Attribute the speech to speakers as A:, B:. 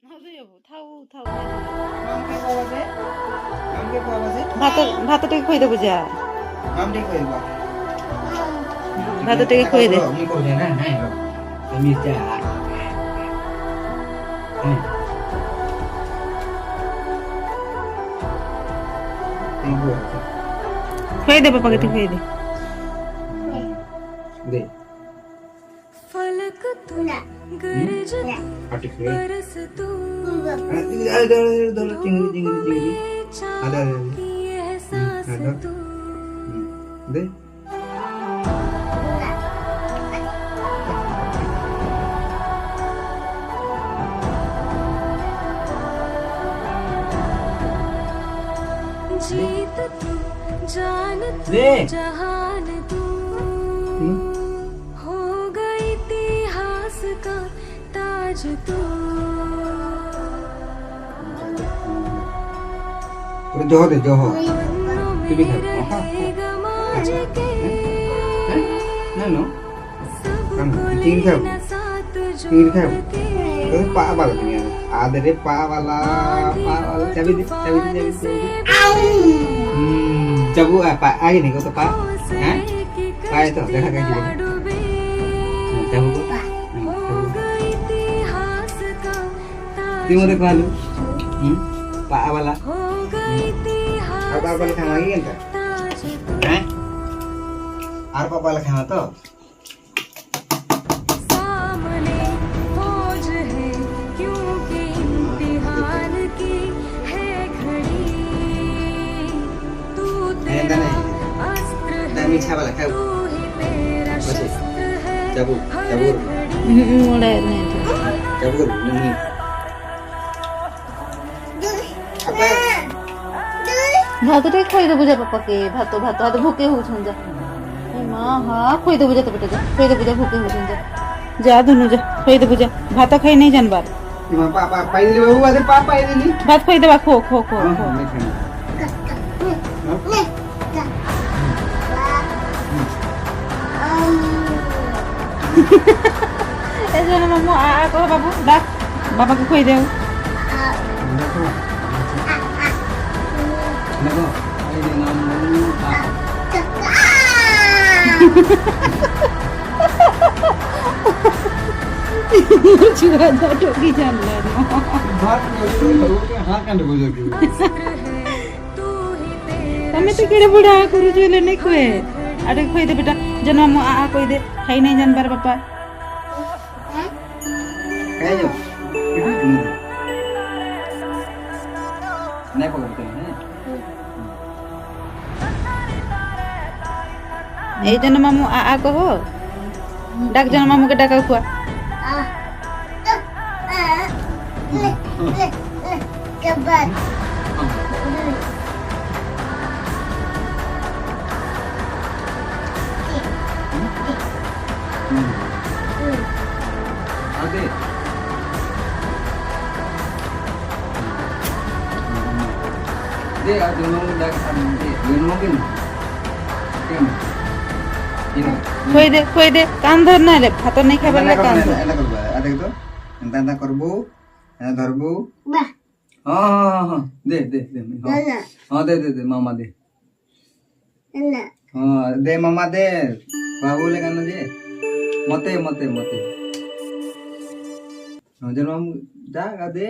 A: হাউজে যাবো থাও থাও
B: মামকে বাবা যে মামকে বাবা যে
A: ভাতটাকে খুঁয়ে দেবো যা
B: মামকে কইবা
A: ভাতটাকে খুঁয়ে দে
B: আমি কইলে না হ্যাঁ আমি যা হ্যাঁ এইগো
A: খুঁয়ে দে পাপাকে তুই খুঁয়ে দে
B: দে
C: फलक तू गरज
B: আটি করে
C: बरस तू
B: ধরো চিংড়ি আদা
C: की एहसास तू
B: দে
C: जीत तू जान तू
B: दे
C: जहान तू हो गई इतिहास का ताज तू
B: ওরে জহ দে জহ
C: पन्नों में
B: भी खा।
C: रहेगा माज के
B: না নো
C: सब
B: हम
C: को
B: तीन खाओ।
C: लेना साथ
B: तीन खाओ।
C: जोड़ के
B: तो पा वाला नहीं यार आधे रे पा वाला चाबी दे चाबू पा आगे नहीं को तो पा हैं पाए तो देखा कैसे चाबू को ती मुझे खा लो पा वाला अब आप वाला खाना ही क्या हैं आर पापा वाला खाना तो
C: सामने फौज है क्योंकि इम्तिहान की है घड़ी तू
B: ऐसा
C: तेरा
B: नहीं
C: अस्त्र
B: ना
C: है
B: मीठा वाला खाओ
C: तू ही तेरा
B: बस
C: शस्त्र है
B: चाबू
C: हर
B: चाबू
C: घड़ी
A: মোড়ে নেই
B: चाबू नहीं apa
A: ভাতটাকে খুঁয়ে দেবো যা পাপাকে ভাত ভাত ভাত ভুকে হউছন যা এই মা হা খুঁয়ে দেবো যা তো বেটা যা খুঁয়ে দেবো যা ভুকে হউছন যা যা ধনু যা খুঁয়ে দেবো যা ভাত খাই নাই জানবার
B: पापा पाई दे बाबू आदे पापा पाई दे नहीं
A: ভাত খুঁয়ে দেবা খো খো খো খো।
B: मैं खाना
A: এই জন্য মামু কহ বাবু ডাক বাবাকে খুঁয়ে দেও
B: देखो पाई दे नाम
A: চুরা যা টোকি জানলা
B: बात हां कांड बोल दो
C: तू ही तेरा
A: તમે તો કેડે બુડા કરું છું એટલે નહીં ખુએ આડે ખુઈ દે બેટા જન મામુ કઈ દે ખાઈ નહીં જાનબાર બાપા
B: कह जो नहीं पकड़ते हैं
A: এই জন্য মামু কহ ডাক জন মামুকে ডাকা খুয়া
B: आगे दे आ दोनों लग दे दोनों के क्या ini
A: খুই দে কান ধর না রে ভাত নেই খাবার না কান ধর
B: enak करबा ada gitu entah करबो enak धरबो हां दे हां दे मामा दे हां दे मामा दे बाबू ले कान दे मते मते मते हां जन माम जा दे